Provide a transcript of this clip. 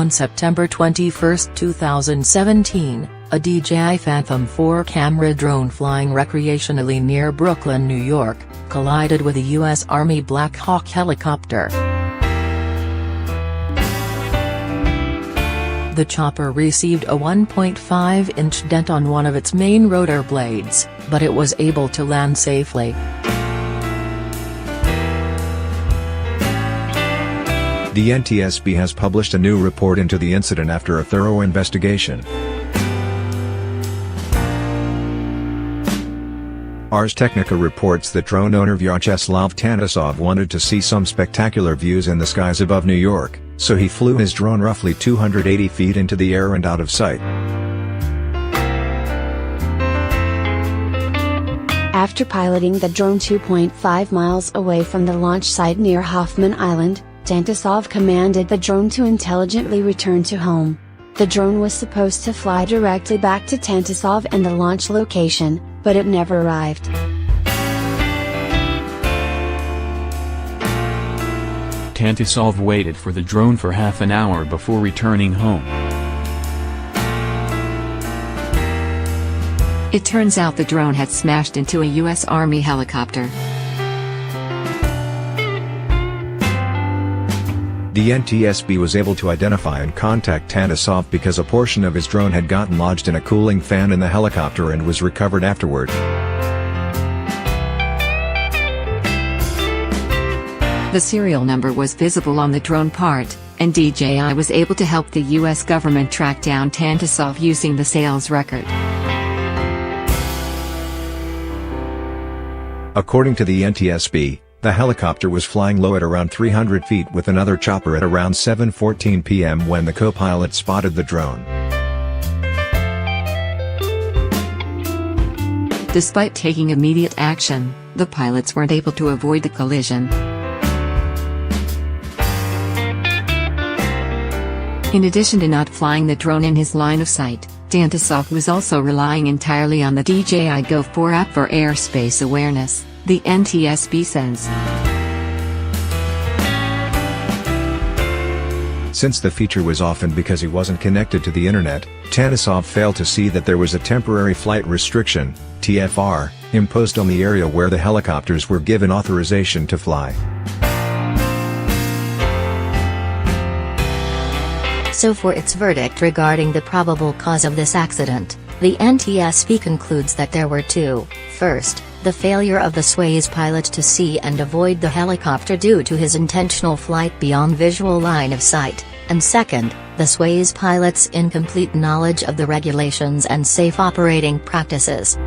On September 21, 2017, a DJI Phantom 4 camera drone flying recreationally near Brooklyn, New York, collided with a U.S. Army Black Hawk helicopter. The chopper received a 1.5-inch dent on one of its main rotor blades, but it was able to land safely. The NTSB has published a new report into the incident after a thorough investigation. Ars Technica reports that drone owner Vyacheslav Tantasov wanted to see some spectacular views in the skies above New York, so he flew his drone roughly 280 feet into the air and out of sight. After piloting the drone 2.5 miles away from the launch site near Hoffman Island, Tantasov commanded the drone to intelligently return to home. The drone was supposed to fly directly back to Tantasov and the launch location, but it never arrived. Tantasov waited for the drone for half an hour before returning home. It turns out the drone had smashed into a U.S. Army helicopter. The NTSB was able to identify and contact Tantasov because a portion of his drone had gotten lodged in a cooling fan in the helicopter and was recovered afterward. The serial number was visible on the drone part, and DJI was able to help the U.S. government track down Tantasov using the sales record. According to the NTSB, the helicopter was flying low at around 300 feet with another chopper at around 7:14 p.m. when the co-pilot spotted the drone. Despite taking immediate action, the pilots weren't able to avoid the collision. In addition to not flying the drone in his line of sight, Tantasov was also relying entirely on the DJI Go 4 app for airspace awareness, the NTSB says. Since the feature was off and because he wasn't connected to the internet, Tantasov failed to see that there was a temporary flight restriction, TFR, imposed on the area where the helicopters were given authorization to fly. So for its verdict regarding the probable cause of this accident, the NTSB concludes that there were two. First, the failure of the Swayze pilot to see and avoid the helicopter due to his intentional flight beyond visual line of sight, and second, the Swayze pilot's incomplete knowledge of the regulations and safe operating practices.